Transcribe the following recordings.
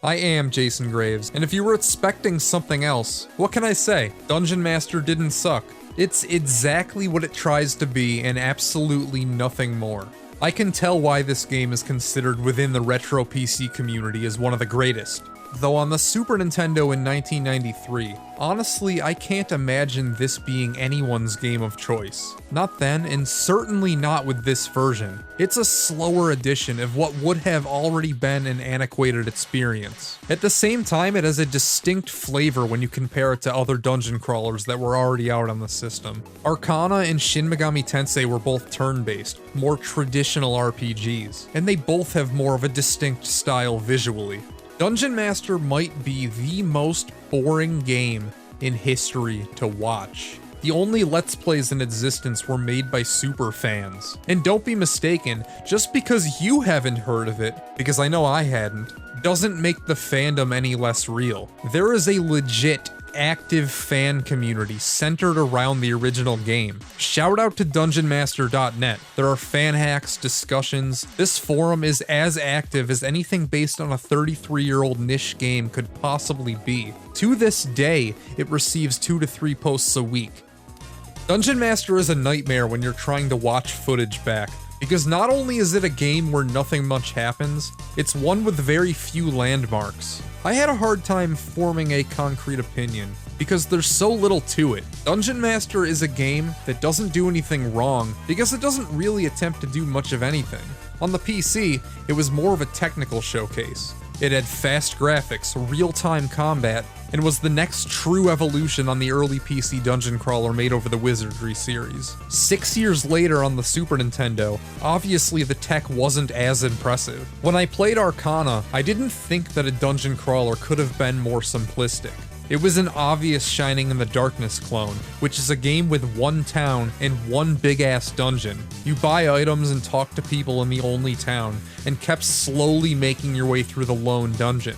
I am Jason Graves, and if you were expecting something else, what can I say? Dungeon Master didn't suck. It's exactly what it tries to be and absolutely nothing more. I can tell why this game is considered within the retro PC community as one of the greatest. Though on the Super Nintendo in 1993, honestly, I can't imagine this being anyone's game of choice. Not then, and certainly not with this version. It's a slower edition of what would have already been an antiquated experience. At the same time, it has a distinct flavor when you compare it to other dungeon crawlers that were already out on the system. Arcana and Shin Megami Tensei were both turn-based, more traditional RPGs, and they both have more of a distinct style visually. Dungeon Master might be the most boring game in history to watch. The only Let's Plays in existence were made by super fans. And don't be mistaken, just because you haven't heard of it, because I know I hadn't, doesn't make the fandom any less real. There is a legit, active fan community centered around the original game. Shout out to dungeonmaster.net. There are fan hacks, discussions. This forum is as active as anything based on a 33-year-old niche game could possibly be. To this day, it receives 2 to 3 posts a week. Dungeon Master is a nightmare when you're trying to watch footage back, because not only is it a game where nothing much happens, it's one with very few landmarks. I had a hard time forming a concrete opinion, because there's so little to it. Dungeon Master is a game that doesn't do anything wrong, because it doesn't really attempt to do much of anything. On the PC, it was more of a technical showcase. It had fast graphics, real-time combat, and was the next true evolution on the early PC dungeon crawler made over the Wizardry series. 6 years later on the Super Nintendo, obviously the tech wasn't as impressive. When I played Arcana, I didn't think that a dungeon crawler could have been more simplistic. It was an obvious Shining in the Darkness clone, which is a game with one town and one big-ass dungeon. You buy items and talk to people in the only town, and kept slowly making your way through the lone dungeon.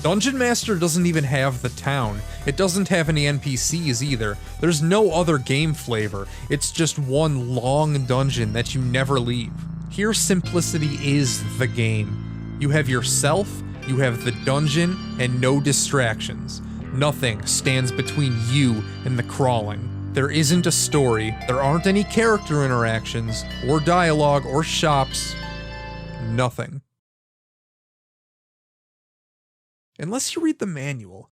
Dungeon Master doesn't even have the town. It doesn't have any NPCs either. There's no other game flavor. It's just one long dungeon that you never leave. Here, simplicity is the game. You have yourself, you have the dungeon, and no distractions. Nothing stands between you and the crawling. There isn't a story, there aren't any character interactions, or dialogue, or shops. Nothing. Unless you read the manual.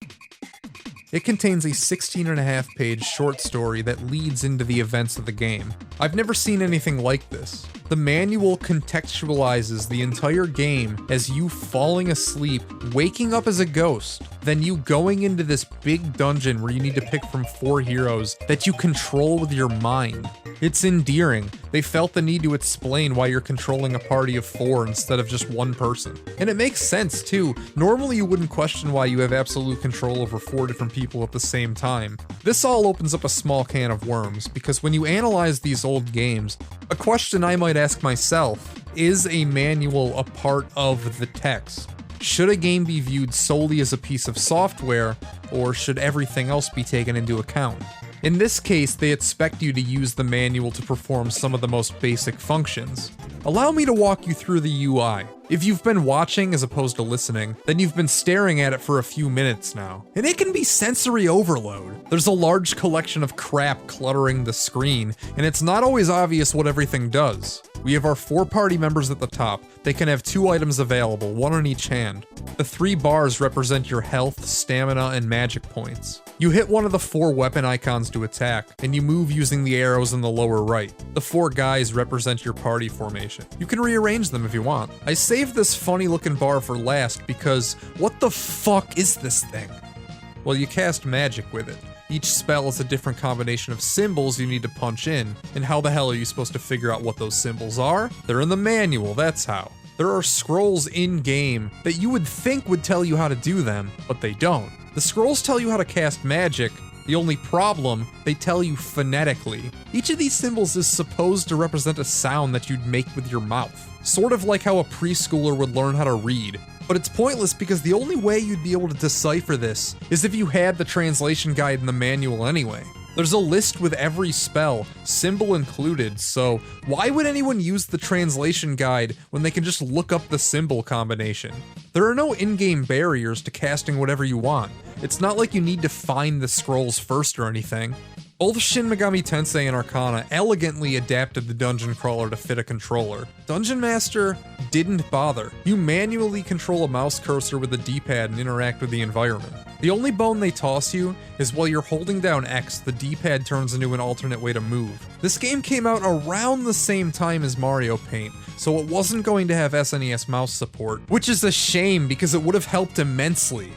It contains a 16.5-page short story that leads into the events of the game. I've never seen anything like this. The manual contextualizes the entire game as you falling asleep, waking up as a ghost, then you going into this big dungeon where you need to pick from 4 heroes that you control with your mind. It's endearing. They felt the need to explain why you're controlling a party of 4 instead of just one person. And it makes sense too. Normally you wouldn't question why you have absolute control over 4 different people at the same time. This all opens up a small can of worms, because when you analyze these old games, a question I might ask myself, is a manual a part of the text? Should a game be viewed solely as a piece of software, or should everything else be taken into account? In this case, they expect you to use the manual to perform some of the most basic functions. Allow me to walk you through the UI. If you've been watching as opposed to listening, then you've been staring at it for a few minutes now. And it can be sensory overload. There's a large collection of crap cluttering the screen, and it's not always obvious what everything does. We have our 4 party members at the top. They can have 2 items available, 1 on each hand. The 3 bars represent your health, stamina, and magic points. You hit one of the 4 weapon icons to attack, and you move using the arrows in the lower right. The 4 guys represent your party formation. You can rearrange them if you want. I saved this funny looking bar for last because what the fuck is this thing? Well, you cast magic with it. Each spell is a different combination of symbols you need to punch in, and how the hell are you supposed to figure out what those symbols are? They're in the manual, that's how. There are scrolls in-game that you would think would tell you how to do them, but they don't. The scrolls tell you how to cast magic. The only problem, they tell you phonetically. Each of these symbols is supposed to represent a sound that you'd make with your mouth. Sort of like how a preschooler would learn how to read. But it's pointless because the only way you'd be able to decipher this is if you had the translation guide in the manual anyway. There's a list with every spell, symbol included, so why would anyone use the translation guide when they can just look up the symbol combination? There are no in-game barriers to casting whatever you want. It's not like you need to find the scrolls first or anything. Both Shin Megami Tensei and Arcana elegantly adapted the dungeon crawler to fit a controller. Dungeon Master didn't bother. You manually control a mouse cursor with a D-pad and interact with the environment. The only bone they toss you is while you're holding down X, the D-pad turns into an alternate way to move. This game came out around the same time as Mario Paint, so it wasn't going to have SNES mouse support, which is a shame because it would have helped immensely.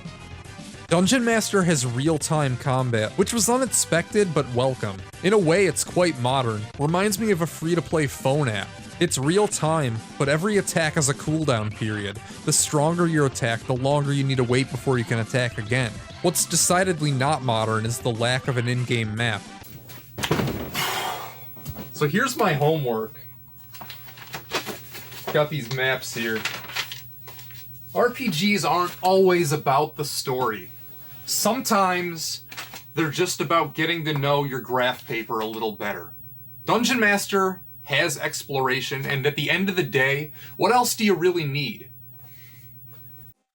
Dungeon Master has real-time combat, which was unexpected but welcome. In a way, it's quite modern. Reminds me of a free-to-play phone app. It's real-time, but every attack has a cooldown period. The stronger your attack, the longer you need to wait before you can attack again. What's decidedly not modern is the lack of an in-game map. So here's my homework. Got these maps here. RPGs aren't always about the story. Sometimes they're just about getting to know your graph paper a little better. Dungeon Master has exploration, and at the end of the day, what else do you really need?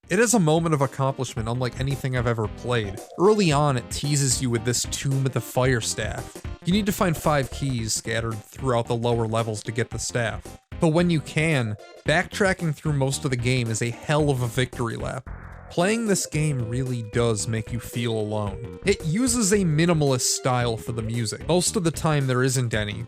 It is a moment of accomplishment unlike anything I've ever played. Early on, it teases you with this Tomb of the Fire Staff. You need to find 5 keys scattered throughout the lower levels to get the staff. But when you can, backtracking through most of the game is a hell of a victory lap. Playing this game really does make you feel alone. It uses a minimalist style for the music. Most of the time there isn't any.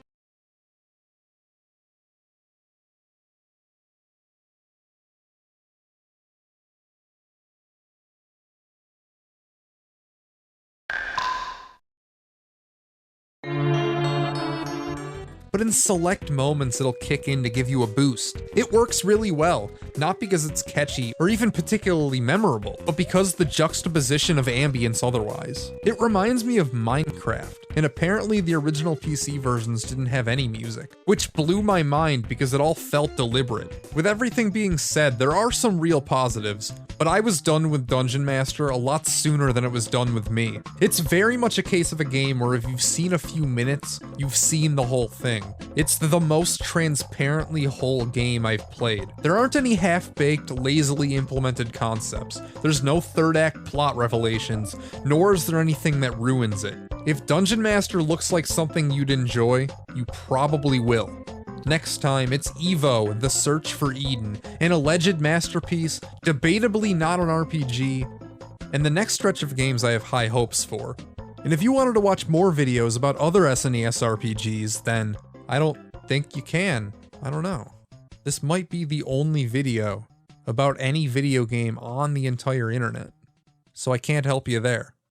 But in select moments it'll kick in to give you a boost. It works really well, not because it's catchy or even particularly memorable, but because the juxtaposition of ambience otherwise. It reminds me of Minecraft, and apparently the original PC versions didn't have any music, which blew my mind because it all felt deliberate. With everything being said, there are some real positives, but I was done with Dungeon Master a lot sooner than it was done with me. It's very much a case of a game where if you've seen a few minutes, you've seen the whole thing. It's the most transparently whole game I've played. There aren't any half-baked, lazily implemented concepts. There's no third act plot revelations, nor is there anything that ruins it. If Dungeon Master looks like something you'd enjoy, you probably will. Next time, it's Evo, The Search for Eden, an alleged masterpiece, debatably not an RPG, and the next stretch of games I have high hopes for. And if you wanted to watch more videos about other SNES RPGs, then I don't think you can. I don't know. This might be the only video about any video game on the entire internet, so I can't help you there.